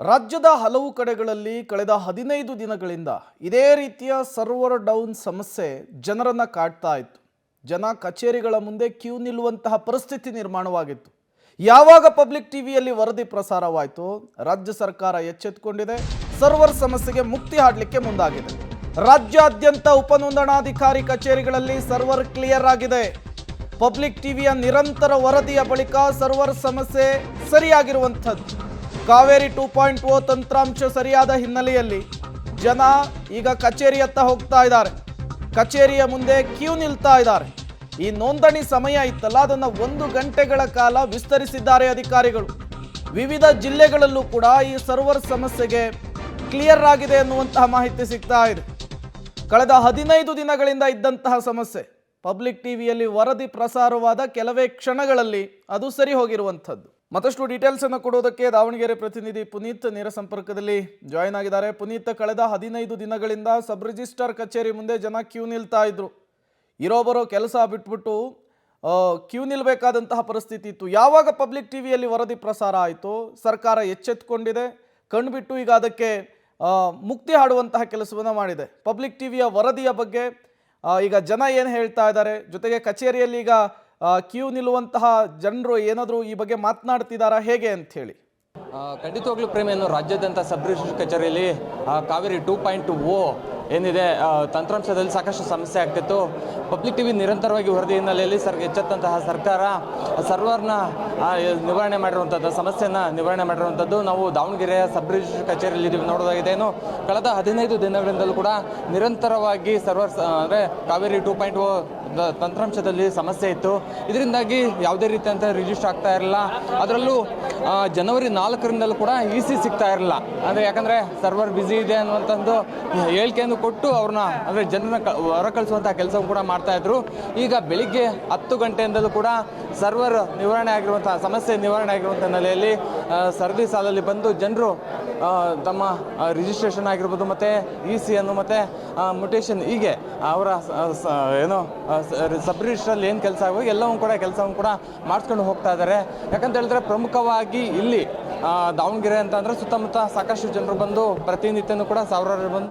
ರಾಜ್ಯದ ಹಲವು ಕಡೆಗಳಲ್ಲಿ ಕಳೆದ 15 ದಿನಗಳಿಂದ ಇದೇ ರೀತಿಯ ಸರ್ವರ್ ಡೌನ್ ಸಮಸ್ಯೆ ಜನರನ್ನ ಕಾಡ್ತಾ ಇತ್ತು. ಜನ ಕಚೇರಿಗಳ ಮುಂದೆ ಕ್ಯೂ ನಿಲ್ಲುವಂತಹ ಪರಿಸ್ಥಿತಿ ನಿರ್ಮಾಣವಾಗಿತ್ತು. ಯಾವಾಗ ಪಬ್ಲಿಕ್ ಟಿವಿಯಲ್ಲಿ ವರದಿ ಪ್ರಸಾರವಾಯಿತು, ರಾಜ್ಯ ಸರ್ಕಾರ ಎಚ್ಚೆತ್ತುಕೊಂಡಿದೆ, ಸರ್ವರ್ ಸಮಸ್ಯೆಗೆ ಮುಕ್ತಿ ಹಾಡಲಿಕ್ಕೆ ಮುಂದಾಗಿದೆ. ರಾಜ್ಯಾದ್ಯಂತ ಉಪನೋಂದಣಾಧಿಕಾರಿ ಕಚೇರಿಗಳಲ್ಲಿ ಸರ್ವರ್ ಕ್ಲಿಯರ್ ಆಗಿದೆ. ಪಬ್ಲಿಕ್ ಟಿವಿಯ ನಿರಂತರ ವರದಿಯ ಬಳಿಕ ಸರ್ವರ್ ಸಮಸ್ಯೆ ಸರಿಯಾಗಿರುವಂಥದ್ದು. ಕಾವೇರಿ 2.0 ತಂತ್ರಾಂಶ ಸರಿಯಾದ ಹಿನ್ನೆಲೆಯಲ್ಲಿ ಜನ ಈಗ ಕಚೇರಿಯತ್ತ ಹೋಗ್ತಾ ಇದ್ದಾರೆ. ಕಚೇರಿಯ ಮುಂದೆ ಕ್ಯೂ ನಿಲ್ತಾ ಇದ್ದಾರೆ. ಈ ನೋಂದಣಿ ಸಮಯ ಇತ್ತಲ್ಲ, ಅದನ್ನು 1 ಗಂಟೆಗಳ ಕಾಲ ವಿಸ್ತರಿಸಿದ್ದಾರೆ ಅಧಿಕಾರಿಗಳು. ವಿವಿಧ ಜಿಲ್ಲೆಗಳಲ್ಲೂ ಕೂಡ ಈ ಸರ್ವರ್ ಸಮಸ್ಯೆಗೆ ಕ್ಲಿಯರ್ ಆಗಿದೆ ಎನ್ನುವಂತಹ ಮಾಹಿತಿ ಸಿಗ್ತಾ ಇದೆ. ಕಳೆದ 15 ದಿನಗಳಿಂದ ಇದ್ದಂತಹ ಸಮಸ್ಯೆ ಪಬ್ಲಿಕ್ ಟಿವಿಯಲ್ಲಿ ವರದಿ ಪ್ರಸಾರವಾದ ಕೆಲವೇ ಕ್ಷಣಗಳಲ್ಲಿ ಅದು ಸರಿ ಹೋಗಿರುವಂಥದ್ದು. ಮತ್ತಷ್ಟು ಡೀಟೇಲ್ಸ್ ಅನ್ನು ಕೊಡೋದಕ್ಕೆ ದಾವಣಗೆರೆ ಪ್ರತಿನಿಧಿ ಪುನೀತ್ ನೇರ ಸಂಪರ್ಕದಲ್ಲಿ ಜಾಯಿನ್ ಆಗಿದ್ದಾರೆ. ಪುನೀತ್, ಕಳೆದ 15 ದಿನಗಳಿಂದ ಸಬ್ ರಿಜಿಸ್ಟ್ರಾರ್ ಕಚೇರಿ ಮುಂದೆ ಜನ ಕ್ಯೂ ನಿಲ್ತಾ ಇದ್ರು. ಇರೋಬರೋ ಕೆಲಸ ಬಿಟ್ಬಿಟ್ಟು ಕ್ಯೂ ನಿಲ್ಬೇಕಾದಂತಹ ಪರಿಸ್ಥಿತಿ ಇತ್ತು. ಯಾವಾಗ ಪಬ್ಲಿಕ್ ಟಿವಿಯಲ್ಲಿ ವರದಿ ಪ್ರಸಾರ ಆಯಿತು, ಸರ್ಕಾರ ಎಚ್ಚೆತ್ತುಕೊಂಡಿದೆ, ಕಣ್ಬಿಟ್ಟು ಈಗ ಅದಕ್ಕೆ ಮುಕ್ತಿ ಹಾಡುವಂತಹ ಕೆಲಸವನ್ನು ಮಾಡಿದೆ. ಪಬ್ಲಿಕ್ ಟಿವಿಯ ವರದಿಯ ಬಗ್ಗೆ ಈಗ ಜನ ಏನು ಹೇಳ್ತಾ ಇದ್ದಾರೆ, ಜೊತೆಗೆ ಕಚೇರಿಯಲ್ಲಿ ಈಗ ಕ್ಯೂ ನಿಲ್ಲುವಂತಹ ಜನರು ಏನಾದರೂ ಈ ಬಗ್ಗೆ ಮಾತನಾಡ್ತಿದ್ದಾರಾ, ಹೇಗೆ ಅಂತ ಹೇಳಿ? ಖಂಡಿತವಾಗ್ಲೂ ಪ್ರೇಮಿಯನ್ನು ರಾಜ್ಯಾದ್ಯಂತ ಸಬ್ ರಿಜಿಸ್ಟ್ರಾರ್ ಕಚೇರಿಯಲ್ಲಿ ಕಾವೇರಿ 2.0 ಏನಿದೆ ತಂತ್ರಾಂಶದಲ್ಲಿ ಸಾಕಷ್ಟು ಸಮಸ್ಯೆ ಆಗ್ತಿತ್ತು. ಪಬ್ಲಿಕ್ ಟಿವಿ ನಿರಂತರವಾಗಿ ವರದಿ ಹಿನ್ನೆಲೆಯಲ್ಲಿ ಎಚ್ಚೆತ್ತಂತಹ ಸರ್ಕಾರ ಸರ್ವರ್ನ ನಿವಾರಣೆ ಮಾಡಿರುವಂಥದ್ದು, ಸಮಸ್ಯೆಯನ್ನು ನಿವಾರಣೆ ಮಾಡಿರುವಂಥದ್ದು ನಾವು ದಾವಣಗೆರೆಯ ಸಬ್ ರಿಜಿಸ್ಟ್ರಾರ್ ಕಚೇರಿಯಲ್ಲಿ ನೋಡೋದಾಗಿದೆ. ಏನು ಕಳೆದ 15 ದಿನಗಳಿಂದಲೂ ಕೂಡ ನಿರಂತರವಾಗಿ ಸರ್ವರ್ ಅಂದರೆ ಕಾವೇರಿ 2.0 ತಂತ್ರಾಂಶದಲ್ಲಿ ಸಮಸ್ಯೆ ಇತ್ತು. ಇದರಿಂದಾಗಿ ಯಾವುದೇ ರೀತಿಯಂಥ ರಿಜಿಸ್ಟರ್ ಆಗ್ತಾ ಇರಲಿಲ್ಲ. ಅದರಲ್ಲೂ ಜನವರಿ 4ರಿಂದಲೂ ಕೂಡ EC ಸಿಗ್ತಾ ಇರಲಿಲ್ಲ. ಅಂದರೆ ಯಾಕಂದರೆ ಸರ್ವರ್ ಬ್ಯುಸಿ ಇದೆ ಅನ್ನುವಂಥದ್ದು ಹೇಳಿಕೆಯನ್ನು ಕೊಟ್ಟು ಅವ್ರನ್ನ ಅಂದರೆ ಜನರನ್ನ ಹೊರ ಕಳಿಸುವಂಥ ಕೆಲಸ ಕೂಡ ಮಾಡ್ತಾಯಿದ್ರು. ಈಗ ಬೆಳಿಗ್ಗೆ 10 ಗಂಟೆಯಿಂದಲೂ ಕೂಡ ಸರ್ವರ್ ನಿವಾರಣೆ ಆಗಿರುವಂಥ ಸಮಸ್ಯೆ ನಿವಾರಣೆ ಆಗಿರುವಂಥ ಹಿನ್ನೆಲೆಯಲ್ಲಿ ಸರದಿ ಸಾಲಲ್ಲಿ ಬಂದು ಜನರು ತಮ್ಮ ರಿಜಿಸ್ಟ್ರೇಷನ್ ಆಗಿರ್ಬೋದು, ಮತ್ತು ECಯನ್ನು ಮತ್ತು ಮ್ಯುಟೇಷನ್ ಹೀಗೆ ಅವರ ಏನು ಸಬ್ ರಿಜಿಸ್ಟ್ರಲ್ಲಿ ಏನು ಕೆಲಸ ಆಗುವ ಕೆಲಸವನ್ನು ಕೂಡ ಮಾಡಿಸ್ಕೊಂಡು ಹೋಗ್ತಾ ಇದ್ದಾರೆ. ಯಾಕಂತ ಹೇಳಿದ್ರೆ ಪ್ರಮುಖವಾಗಿ ಇಲ್ಲಿ ದಾವಣಗೆರೆ ಅಂತ ಅಂದರೆ ಸುತ್ತಮುತ್ತ ಸಾಕಷ್ಟು ಜನರು ಬಂದು ಪ್ರತಿನಿತ್ಯನೂ ಕೂಡ ಸಾವಿರಾರು ಬಂದು